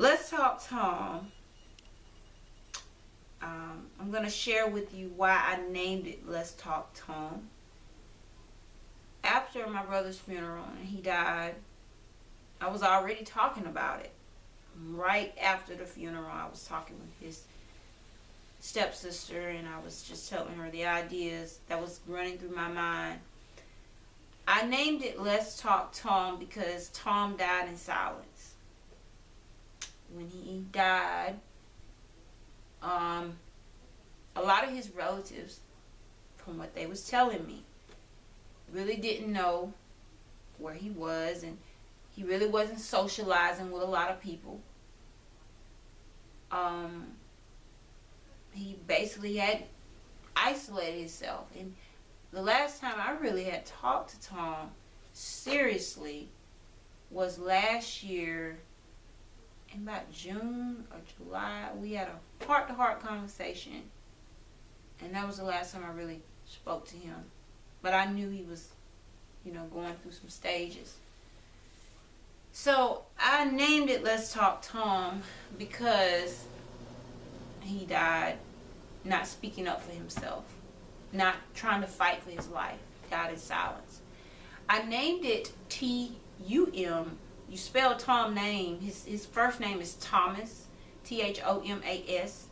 Let's Talk Tom. I'm going to share with you why I named it Let's Talk Tom. After my brother's funeral and he died, I was already talking about it. Right after the funeral, I was talking with his stepsister and I was just telling her the ideas that was running through my mind. I named it Let's Talk Tom because Tom died in silence. When he died, a lot of his relatives, from what they was telling me, really didn't know where he was, and he really wasn't socializing with a lot of people. He basically had isolated himself, and the last time I really had talked to Tom seriously was last year in about June or July. We had a heart-to-heart conversation, and that was the last time I really spoke to him. But I knew he was, going through some stages. So I named it Let's Talk Tom because he died not speaking up for himself, not trying to fight for his life, died in silence. I named it T-U-M. You spell Tom's name, his first name is Thomas, T-H-O-M-A-S.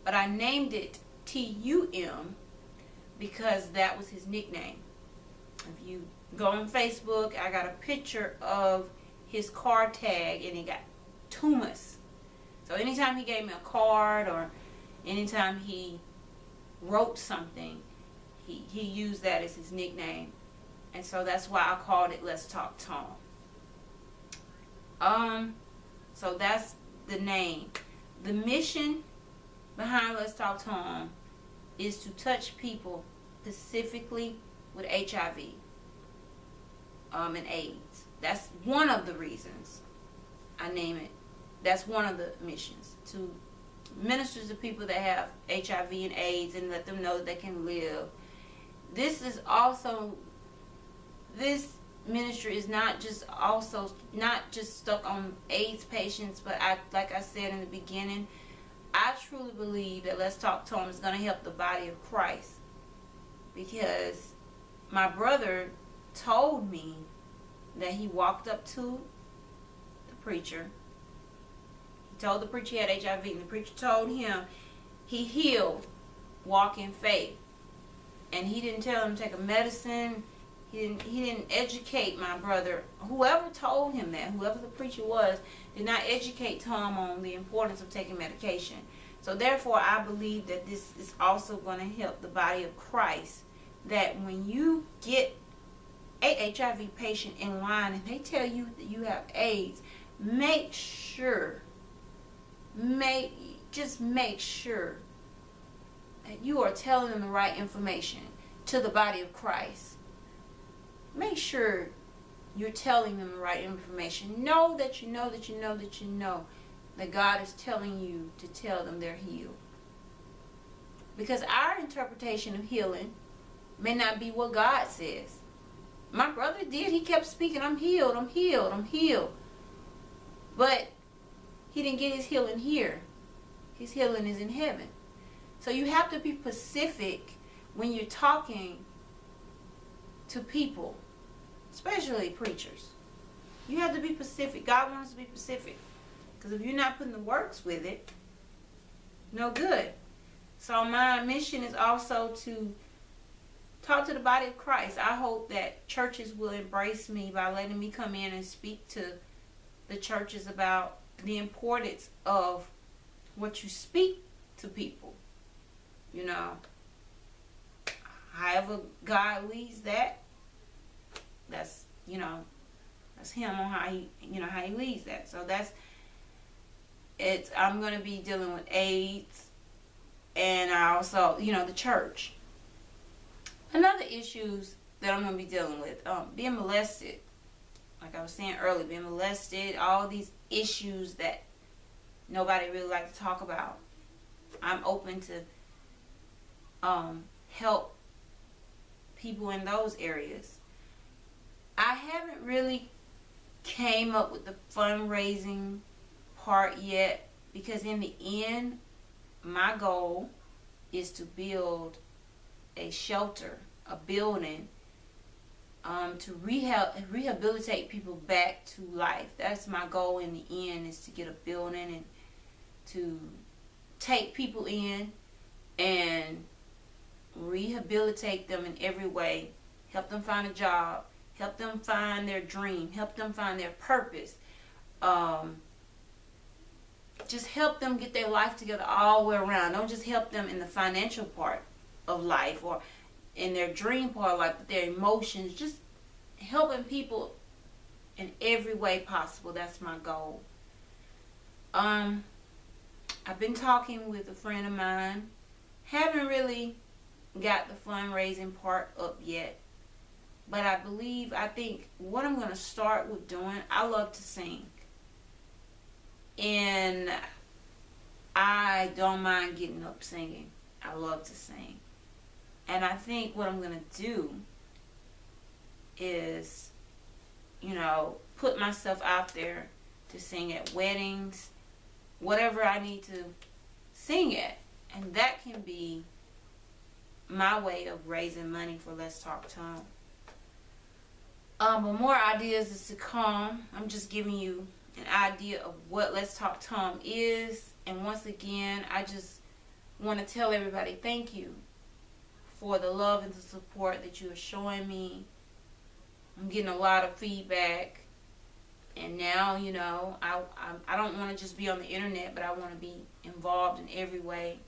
But I named it T-U-M because that was his nickname. If you go on Facebook, I got a picture of his car tag and it got Tumas. So anytime he gave me a card or anytime he wrote something, he used that as his nickname. And so that's why I called it Let's Talk Tom. So that's the name. The mission behind Let's Talk Tom is to touch people specifically with HIV and AIDS. That's one of the reasons I name it. That's one of the missions, to minister to people that have HIV and AIDS and let them know that they can live. This ministry is not just stuck on AIDS patients, but like I said in the beginning, I truly believe that Let's Talk Tom is going to help the body of Christ, because my brother told me that he walked up to the preacher. He told the preacher he had HIV, and the preacher told him he healed, walk in faith. And he didn't tell him to take a medicine. He didn't educate my brother. Whoever told him that, whoever the preacher was, did not educate Tom on the importance of taking medication. So therefore, I believe that this is also going to help the body of Christ, that when you get a HIV patient in line and they tell you that you have AIDS, make sure that you are telling them the right information to the body of Christ. Make sure you're telling them the right information. Know that you know that God is telling you to tell them they're healed. Because our interpretation of healing may not be what God says. My brother did. He kept speaking, I'm healed, I'm healed, I'm healed. But he didn't get his healing here. His healing is in heaven. So you have to be specific when you're talking to people, especially preachers. You have to be specific. God wants us to be specific. Because if you're not putting the works with it, no good. So my mission is also to talk to the body of Christ. I hope that churches will embrace me by letting me come in and speak to the churches about the importance of what you speak to people. However God leads that, that's him on how he leads that. So I'm going to be dealing with AIDS, and I also, the church. Another issues that I'm going to be dealing with, being molested. Like I was saying earlier, being molested, all these issues that nobody really likes to talk about. I'm open to help people in those areas. I haven't really came up with the fundraising part yet, because in the end, my goal is to build a shelter, a building, to rehabilitate people back to life. That's my goal in the end, is to get a building and to take people in and rehabilitate them in every way. Help them find a job. Help them find their dream. Help them find their purpose. Just help them get their life together all the way around. Don't just help them in the financial part of life or in their dream part of life, but their emotions. Just helping people in every way possible. That's my goal. I've been talking with a friend of mine. Haven't really got the fundraising part up yet. But I think what I'm going to start with doing, I love to sing. And I don't mind getting up singing. I love to sing. And I think what I'm going to do is, put myself out there to sing at weddings, whatever I need to sing at. And that can be my way of raising money for Let's Talk Tom. But more ideas is to come. I'm just giving you an idea of what Let's Talk Tom is. And once again, I just want to tell everybody thank you for the love and the support that you are showing me. I'm getting a lot of feedback. And now, I don't want to just be on the internet, but I want to be involved in every way.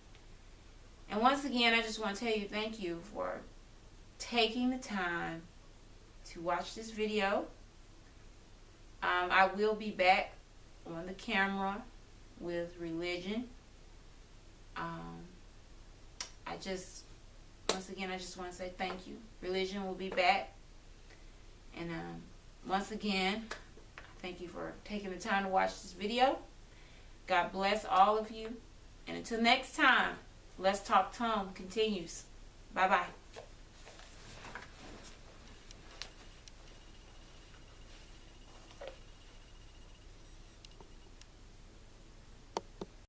And once again, I just want to tell you thank you for taking the time to watch this video. I will be back on the camera with religion. Once again, I just want to say thank you. Religion will be back. And once again, thank you for taking the time to watch this video. God bless all of you. And until next time, Let's Talk Tom continues. Bye-bye.